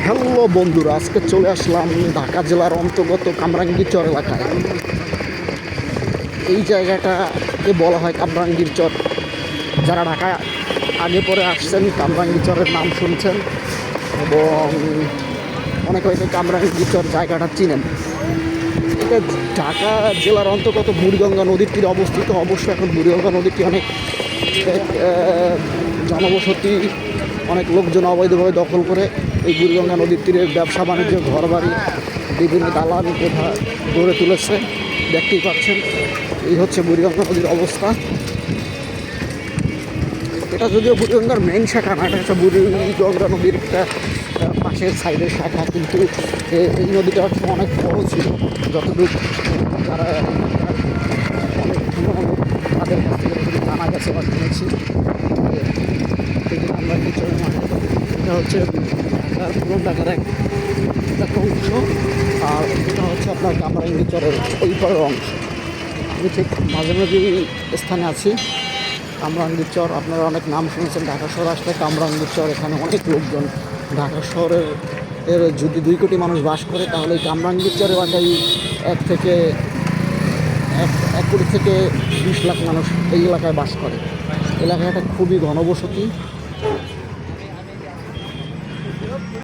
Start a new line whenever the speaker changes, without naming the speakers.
Hello বন্ধুরা, আজকে চলে আসলাম ঢাকা জেলার অন্তর্গত কামরাঙ্গীর চর এলাকায়। এই জায়গাটাকে বলা হয় কামরাঙ্গীর চর। যারা ঢাকা আগে পরে আসছেন কামরাঙ্গীর চরের নাম শুনছেন এবং অনেকে হয়তো কামরাঙ্গীর চর জায়গাটা চিনেন। এটা ঢাকা জেলার অন্তর্গত বুড়িগঙ্গা নদীর তীরে অবস্থিত। অবশ্যই এখন বুড়িগঙ্গা নদীটি অনেক জনবসতি, অনেক লোকজন অবৈধভাবে দখল করে এই বুড়িগঙ্গা নদীর তীরে ব্যবসা বাণিজ্য, ঘরবাড়ি, বিভিন্ন দালান কোঠা গড়ে তুলেছে। দেখতেই পাচ্ছেন, এই হচ্ছে বুড়িগঙ্গা নদীর অবস্থা। এটা যদিও বুড়িগঙ্গার মেইন শাখা না, এটা হচ্ছে বুড়িগঙ্গা নদীর একটা পাশের সাইডের শাখা, কিন্তু এই নদীটা হচ্ছে অনেক বড় ছিল। যতটুকু তারা অনেক তাদের কাছ থেকে জানা গেছে বা শুনেছি। আমরা কিছু এটা হচ্ছে পুরন ঢাকার একটা অংশ, আর এটা হচ্ছে আপনার কামরাঙ্গীর চরের ওই পারের অংশ। আমি ঠিক মাঝামাঝি স্থানে আছি। কামরাঙ্গীর চর আপনারা অনেক নাম শুনেছেন, ঢাকা শহর আসলে কামরাঙ্গীর চর। এখানে অনেক লোকজন, ঢাকা শহরের যদি 2 কোটি মানুষ বাস করে তাহলে এই কামরাঙ্গীর চর এলাকায় 1 কোটি থেকে 20 লাখ মানুষ এই এলাকায় বাস করে। এলাকাটা খুবই ঘনবসতি।